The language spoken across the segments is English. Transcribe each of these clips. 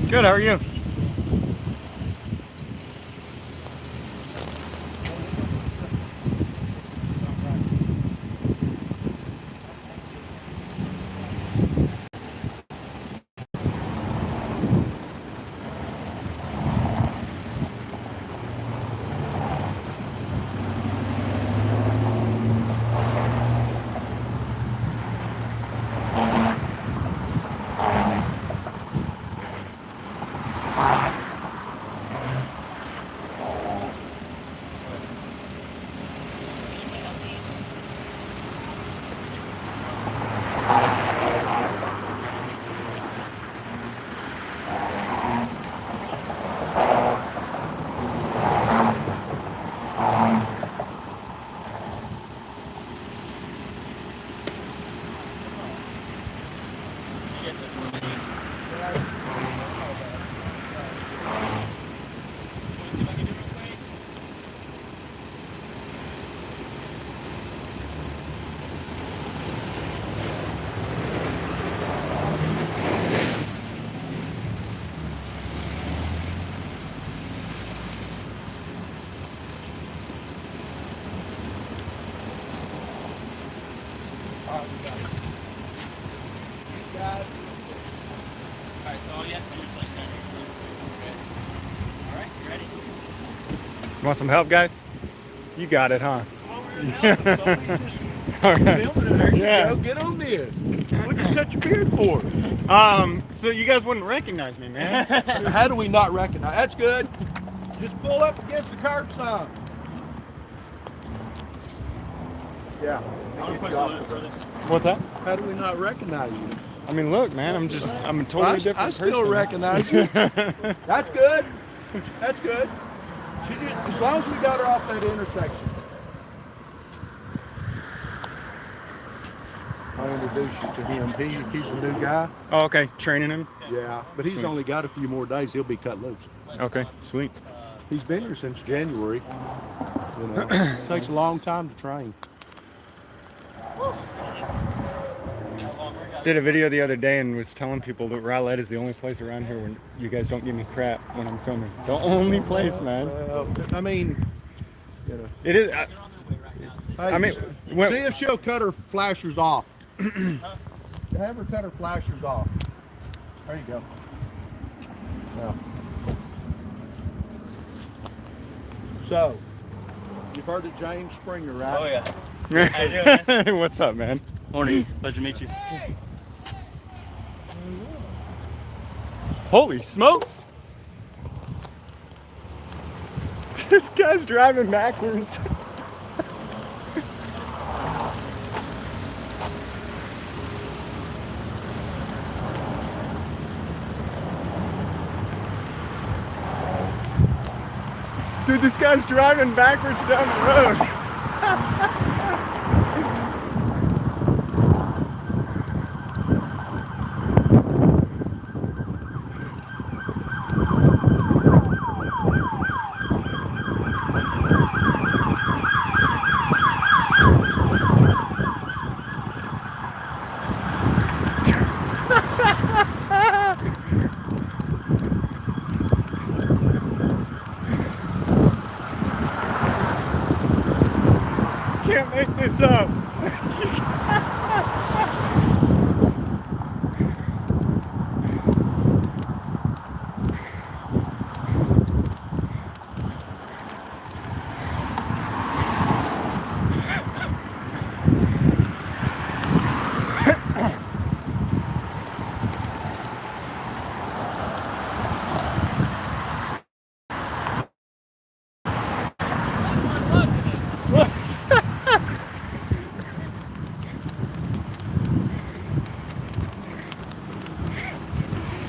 Good, how are you? Want some help, guys? You got it, huh? All right. There you Yeah. go. Get on this. What'd you cut your beard for? So you guys wouldn't recognize me, man. How do we not recognize? That's good. Just pull up against the curb sign. Yeah. What's that? How do we not recognize you? I mean, look, man, I'm a totally different I still person. recognize you. That's good. That's good. As long as we got her off that intersection. I'll introduce you to him. He's a new guy. Oh, okay, training him. Yeah, but he's Sweet. only got a few more days. He'll be cut loose. Okay, sweet. He's been here since January. You know, it takes a long time to train. Did a video the other day and was telling people that Rowlett is the only place around here when you guys don't give me crap when I'm filming. The only place, man. I mean, you know. It is. Hey, I mean, see when, if she'll cut her flashers off. Have her cut her flashers off. There you go. Now. So, you've heard of James Springer, right? Oh yeah. How you doing, What's up, man? Morning. Pleasure to meet you. Holy smokes! This guy's driving backwards. Dude, this guy's driving backwards down the road. Can't make this up.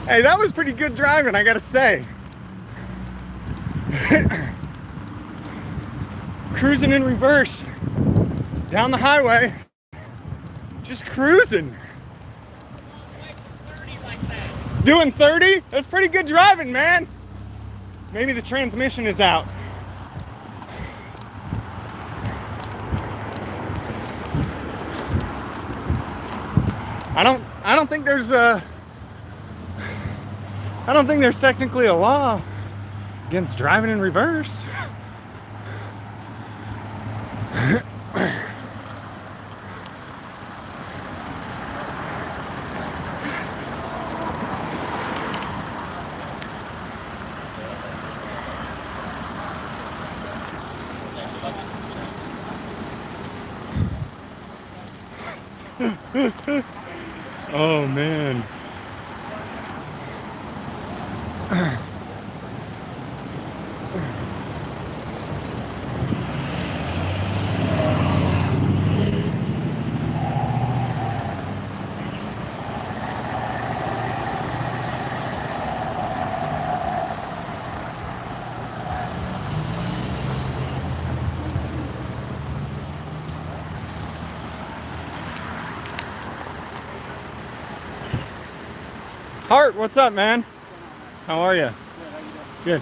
Hey, that was pretty good driving, I gotta say. Cruising in reverse down the highway, just cruising. Doing 30? That's pretty good driving, man. Maybe the transmission is out. I don't think there's I don't think there's technically a law against driving in reverse. Oh man. Hart, what's up, man? How are you? Good.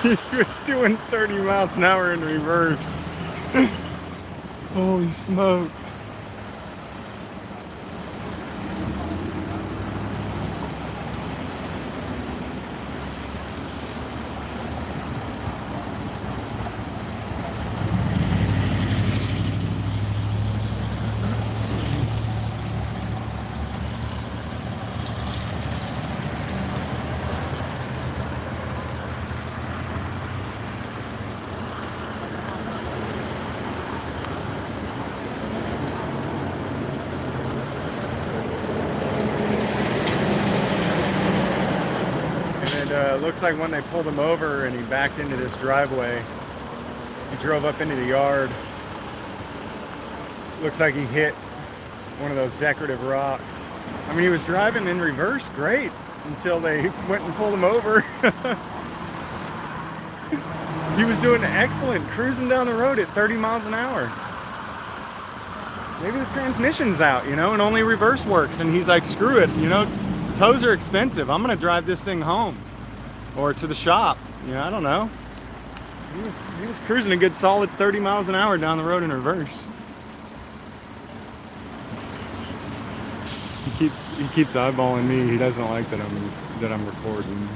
He was doing 30 miles an hour in reverse. Holy smokes. Looks like when they pulled him over and he backed into this driveway, he drove up into the yard. Looks like he hit one of those decorative rocks. I mean, he was driving in reverse great until they went and pulled him over. He was doing excellent, cruising down the road at 30 miles an hour. Maybe the transmission's out, you know, and only reverse works. And he's like, screw it, you know, tows are expensive. I'm gonna drive this thing home. Or to the shop, you know, I don't know. He was cruising a good solid 30 miles an hour down the road in reverse. He keeps eyeballing me. He doesn't like that I'm recording.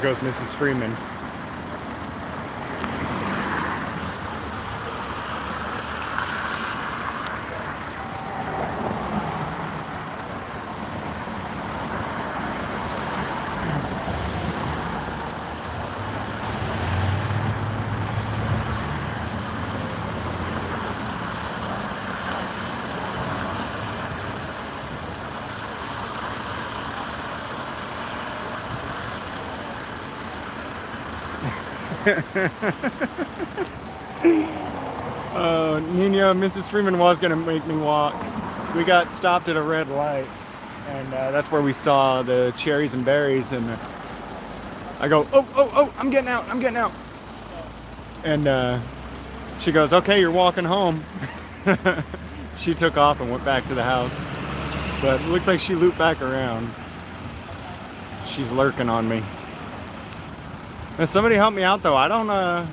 There goes Mrs. Freeman. Nino, Mrs. Freeman was going to make me walk. We got stopped at a red light, and that's where we saw the cherries and berries, and I go, oh, I'm getting out. And she goes, okay, you're walking home. She took off and went back to the house, but it looks like she looped back around. She's lurking on me. Now, somebody help me out though. I don't know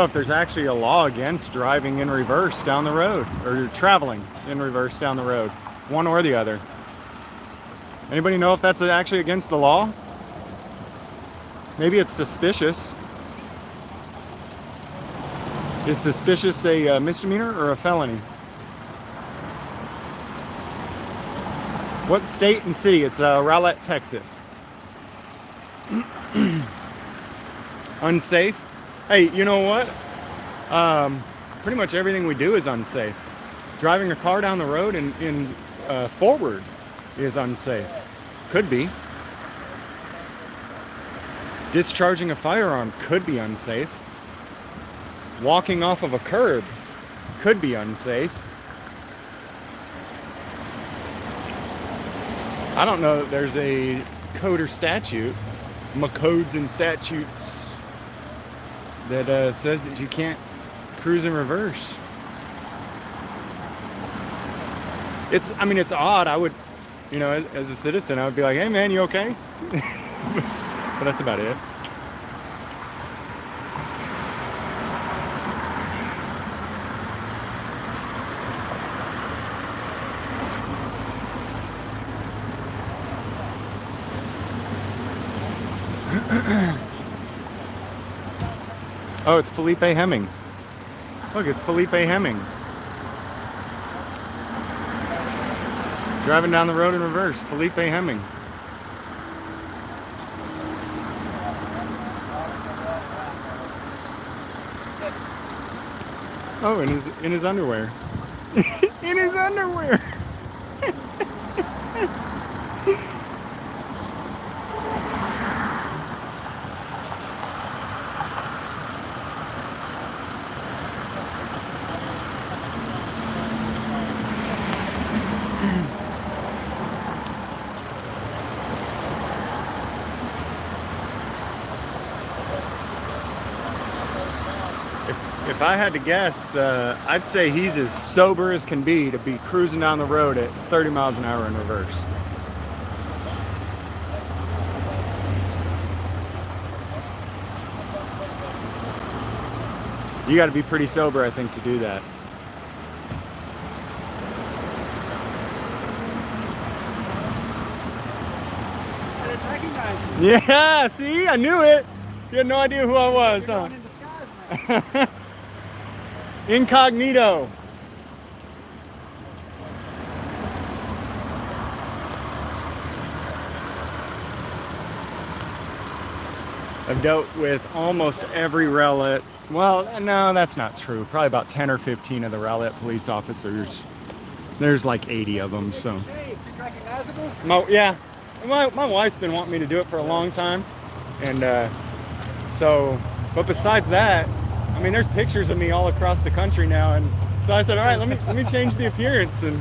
if there's actually a law against driving in reverse down the road or traveling in reverse down the road, one or the other. Anybody know if that's actually against the law? Maybe it's suspicious. Is suspicious a misdemeanor or a felony? What state and city? It's Rowlett, Texas. Unsafe? Hey, you know what? Pretty much everything we do is unsafe. Driving a car down the road in forward is unsafe. Could be. Discharging a firearm could be unsafe. Walking off of a curb could be unsafe. I don't know that there's a code or statute, codes and statutes, that says that you can't cruise in reverse. I mean, it's odd. I would, you know, as a citizen, I would be like, hey man, you okay? But that's about it. Oh, it's Felipe Hemming. Look, it's Felipe Hemming. Driving down the road in reverse, Felipe Hemming. Oh, in his underwear. In his underwear. If I had to guess, I'd say he's as sober as can be to be cruising down the road at 30 miles an hour in reverse. You got to be pretty sober, I think, to do that. I didn't recognize you. Yeah, see? I knew it. You had no idea who I was, You're huh? going in disguise, man. Incognito. I've dealt with almost every Rowlett. Well, no, that's not true. Probably about 10 or 15 of the Rowlett police officers. There's like 80 of them, so. Hey, it's recognizable. My wife's been wanting me to do it for a long time. And but besides that, I mean, there's pictures of me all across the country now. And so I said, all right, let me change the appearance. And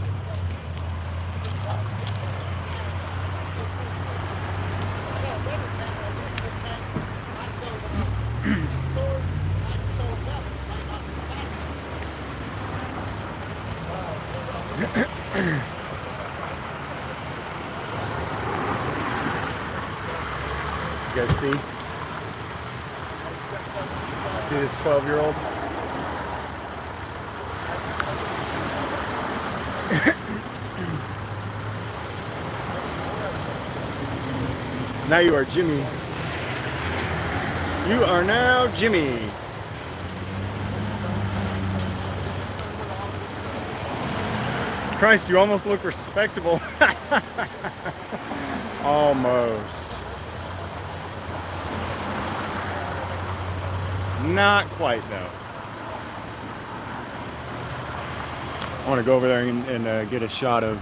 you guys see? See this 12-year-old? Now you are Jimmy. You are now Jimmy. Christ, you almost look respectable. Almost. Not quite, though. I want to go over there and get a shot of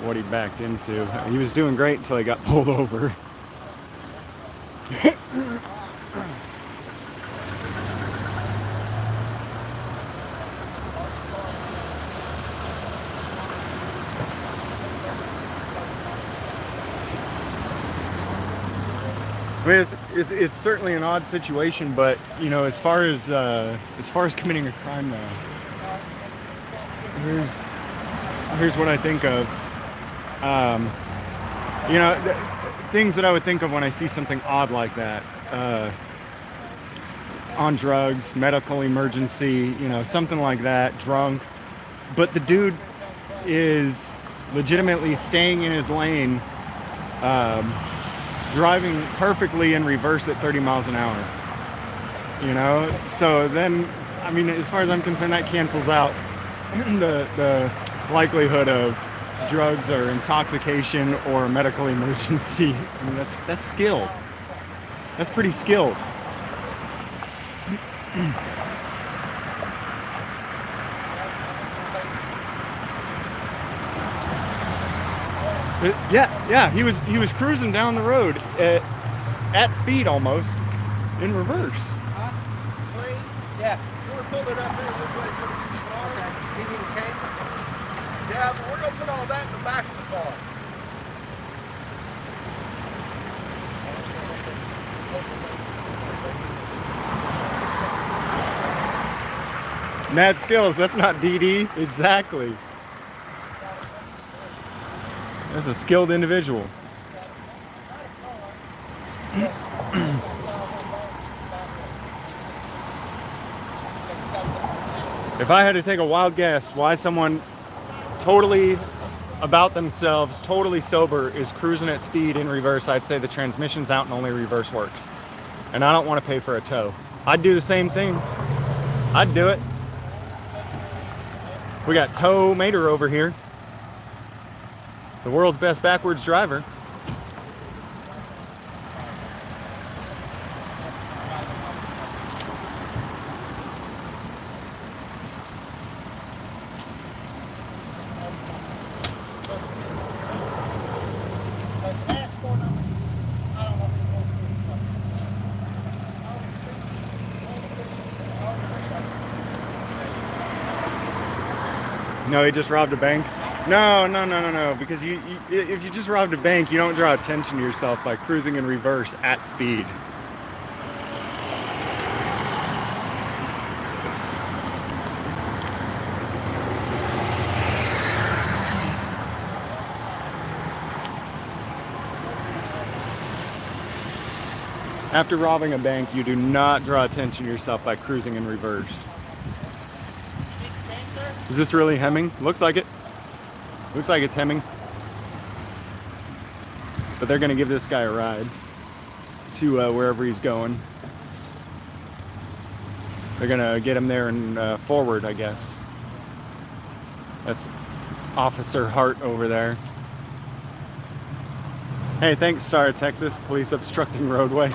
what he backed into. He was doing great until he got pulled over. I mean, it's certainly an odd situation, but you know, as far as committing a crime, though, here's what I think of. You know, things that I would think of when I see something odd like that. On drugs, medical emergency, you know, something like that, drunk. But the dude is legitimately staying in his lane driving perfectly in reverse at 30 miles an hour. You know, so then, I mean, as far as I'm concerned, that cancels out the likelihood of drugs or intoxication or medical emergency. I mean, that's skilled. That's pretty skilled. Yeah, he was cruising down the road at speed almost in reverse. Yeah. You want to pull it up here? Okay. You need a cake? Yeah, but we're going to put all that in the back of the car. Mad skills, that's not DD. Exactly. That's a skilled individual. If I had to take a wild guess why someone totally about themselves, totally sober, is cruising at speed in reverse, I'd say the transmission's out and only reverse works. And I don't want to pay for a tow. I'd do the same thing. I'd do it. We got Tow Mater over here, the world's best backwards driver. No, he just robbed a bank. No, because if you just robbed a bank, you don't draw attention to yourself by cruising in reverse at speed. After robbing a bank, you do not draw attention to yourself by cruising in reverse. Is this really Hemming? Looks like it. Looks like it's Hemming. But they're gonna give this guy a ride to wherever he's going. They're gonna get him there and forward, I guess. That's Officer Hart over there. Hey, thanks, Star of Texas. Police obstructing roadway.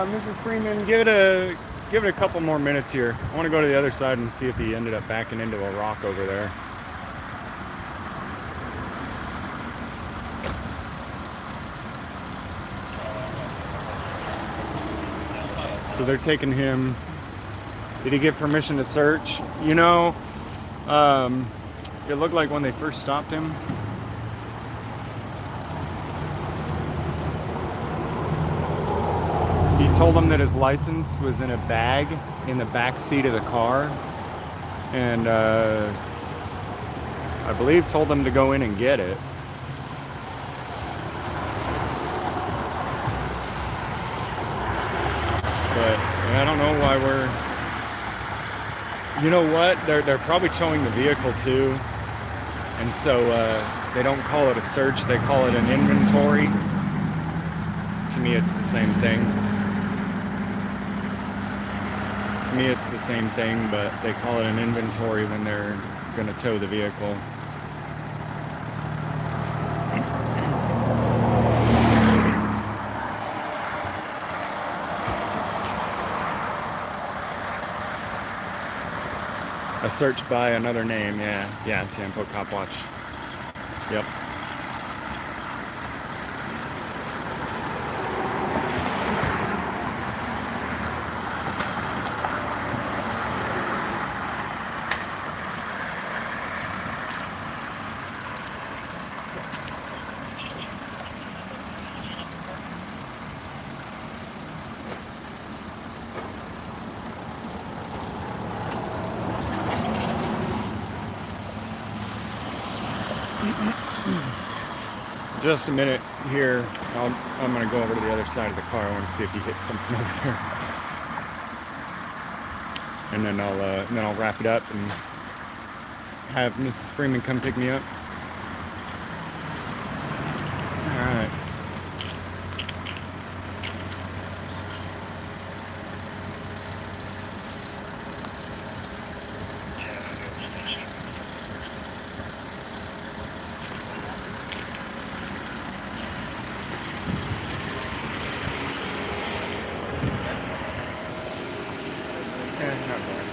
Mrs. Freeman, give it a couple more minutes here. I want to go to the other side and see if he ended up backing into a rock over there. So they're taking him. Did he get permission to search? You know, it looked like when they first stopped him, he told them that his license was in a bag in the back seat of the car, and I believe told them to go in and get it. But I don't know why we're... You know what? They're probably towing the vehicle too, and so they don't call it a search, they call it an inventory. To me, it's the same thing. To me, it's the same thing, but they call it an inventory when they're going to tow the vehicle. A search by another name, yeah, Tampa Cop Watch. Yep. Just a minute here. I'm gonna go over to the other side of the car. I want to see if he hits something over there, and then I'll wrap it up and have Mrs. Freeman come pick me up. All right. Not bad.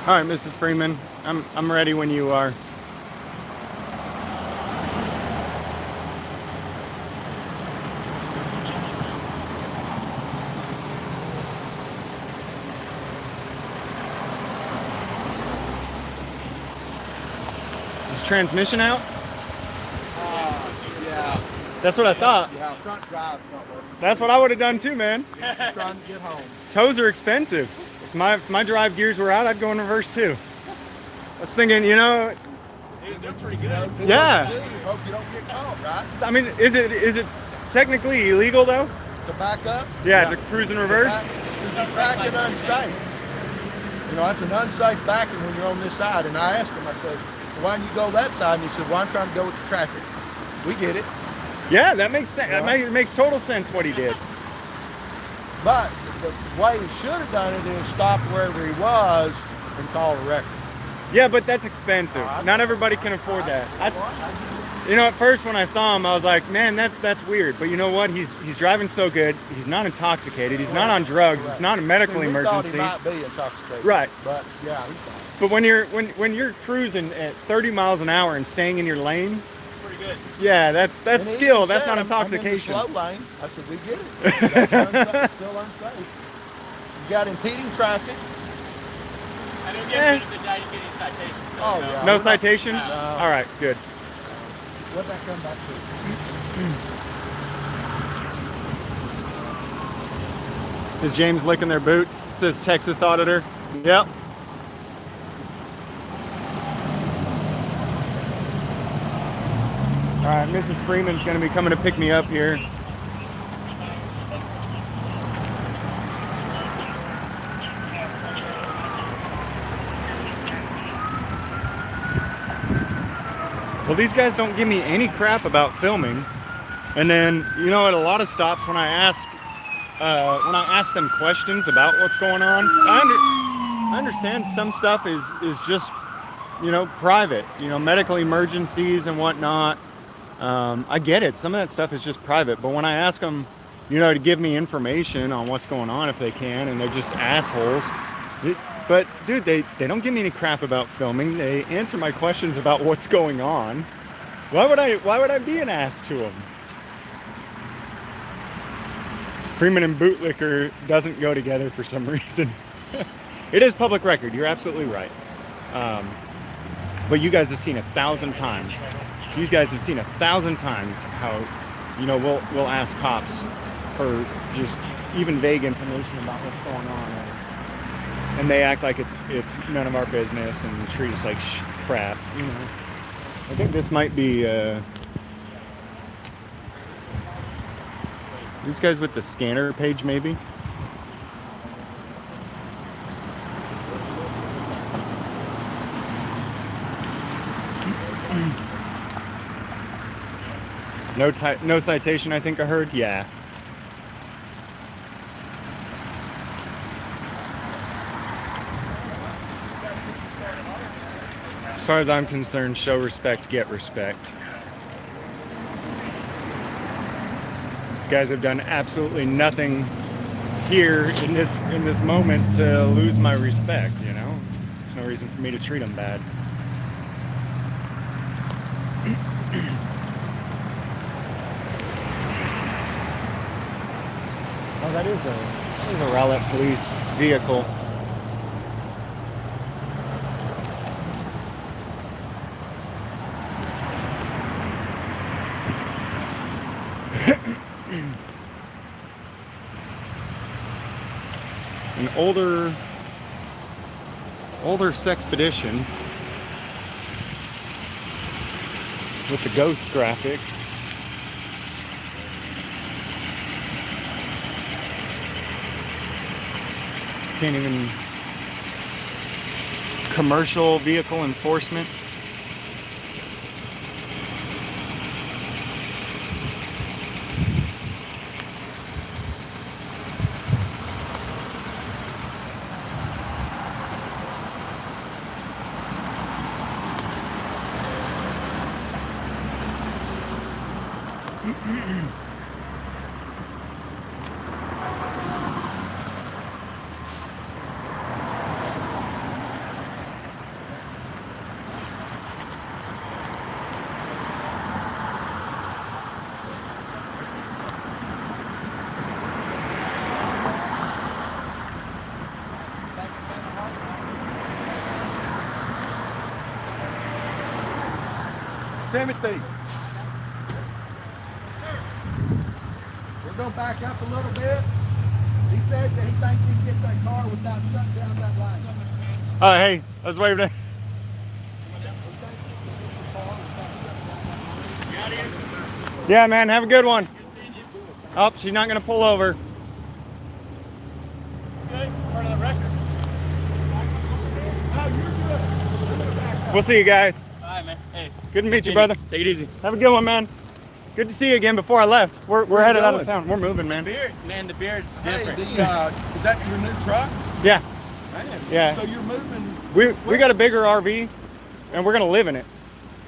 All right, Mrs. Freeman, I'm ready when you are. Is transmission out? Yeah. That's what I thought. Yeah, front drive's not working. That's what I would have done too, man. Trying to get home. Tows are expensive. If my drive gears were out, I'd go in reverse too. I was thinking, you know, They're pretty good. Yeah. Hope you don't get caught, right? I mean, is it technically illegal though? To back up? Yeah, to cruise in reverse. Back it unsafe. You know, it's an unsafe backing when you're on this side. And I asked him, I said, why don't you go that side? And he said, well, I'm trying to go with the traffic. We get it. Yeah, that makes sense. Yeah. It makes total sense what he did. But the way he should have done it is stop wherever he was and call a record. Yeah, but that's expensive. Not everybody can afford that. You know, at first when I saw him, I was like, man, that's weird. But you know what? He's driving so good. He's not intoxicated. He's not on drugs. It's not a medical We emergency. thought he might be intoxicated. Right. But yeah, he's fine. But when you're cruising at 30 miles an hour and staying in your lane, Pretty good. yeah, that's And he skill. even That's said, not I'm in the intoxication. slow lane. I said, we get it. That's still unsafe. You got impeding traffic. I didn't get rid of the guy to get his citation. So, Oh, you know. yeah. No we're not- citation? No. All right, good. What'd that come back to? Is James licking their boots? Says Texas auditor. Yep. All right, Mrs. Freeman's going to be coming to pick me up here. Well, these guys don't give me any crap about filming. And then, you know, at a lot of stops when I ask them questions about what's going on, I understand some stuff is just, you know, private, you know, medical emergencies and whatnot. I get it. Some of that stuff is just private. But when I ask them, you know, to give me information on what's going on if they can, and they're just assholes. But dude, they don't give me any crap about filming. They answer my questions about what's going on. Why would I be an ass to them? Freeman and bootlicker doesn't go together for some reason. It is public record. You're absolutely right. But you guys have seen 1,000 times. You guys have seen 1,000 times how, you know, we'll ask cops for just even vague information about what's going on. And they act like it's none of our business and treat us like crap, you know. I think this might be these guys with the scanner page, maybe. No citation, I think I heard. Yeah. As far as I'm concerned, show respect, get respect. These guys have done absolutely nothing here in this moment to lose my respect, you know? There's no reason for me to treat them bad. Oh, that is a Rowlett police vehicle. An older Sexpedition with the ghost graphics. Can't even. Commercial vehicle enforcement. Timothy. We're going to back up a little bit. He said that he thinks he can get that car without shutting down that line. Oh, hey, I was waving at. Yeah, man, have a good one. Oh, she's not going to pull over. Good. Part of the record. We'll see you guys. All right, man. Hey. Good to meet you, brother. Take it easy. Have a good one, man. Good to see you again before I left. We're Where you headed out of going? town. We're moving, man. Beard. Man, the beard's different. Hey, is that your new truck? Yeah, Man, Yeah. So you're moving. we got a bigger RV, and we're going to live in it.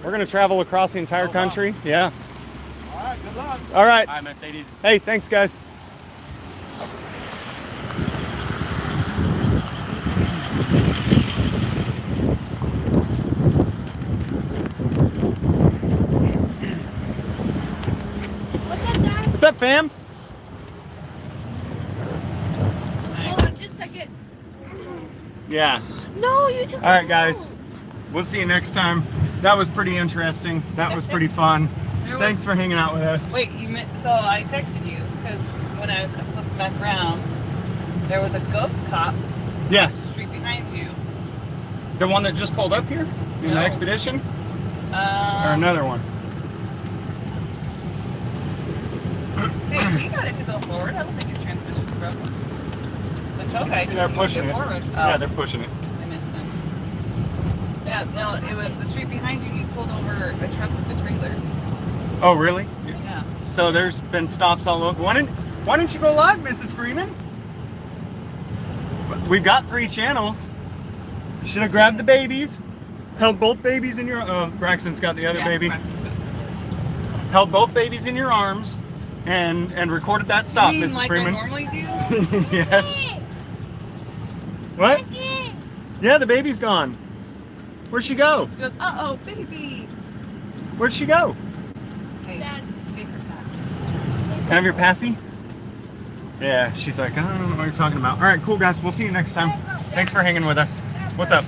We're going to travel across the entire Oh, wow. country. Yeah. All right, good luck. All right. All right, man. Take it easy. Hey, thanks, guys. What's up, Dad? What's up, fam? Hold on just a second. Yeah. No, you took All right, guys. We'll see you next time. That was pretty interesting. That was pretty fun. Thanks for hanging out with us. Wait, so I texted you because when I was looking back around, there was a ghost cop Yes. street behind you. The one that just pulled up here in the No. Expedition? Or another one? Hey, he got it to go forward. I don't think his transmission's broken. The tow guy just They're moved pushing it. forward. Yeah, Oh, they're pushing it. I missed them. Yeah, no, it was the street behind you. You pulled over a truck with a trailer. Oh, really? Yeah. So there's been stops all over. Why didn't you go live, Mrs. Freeman? We've got 3 channels. You should have grabbed the babies, held both babies in your. Braxton's got the other baby. Held both babies in your arms, and recorded that stop, You mean Mrs. like Freeman. I normally do? Yes. What? Yeah, the baby's gone. Where'd she go? She goes, uh-oh, baby. Where'd she go? Hey, Dad. take her pass. Can I have your passy? Yeah, she's like, I don't know what you're talking about. All right, cool, guys. We'll see you next time. Thanks for hanging with us. What's up?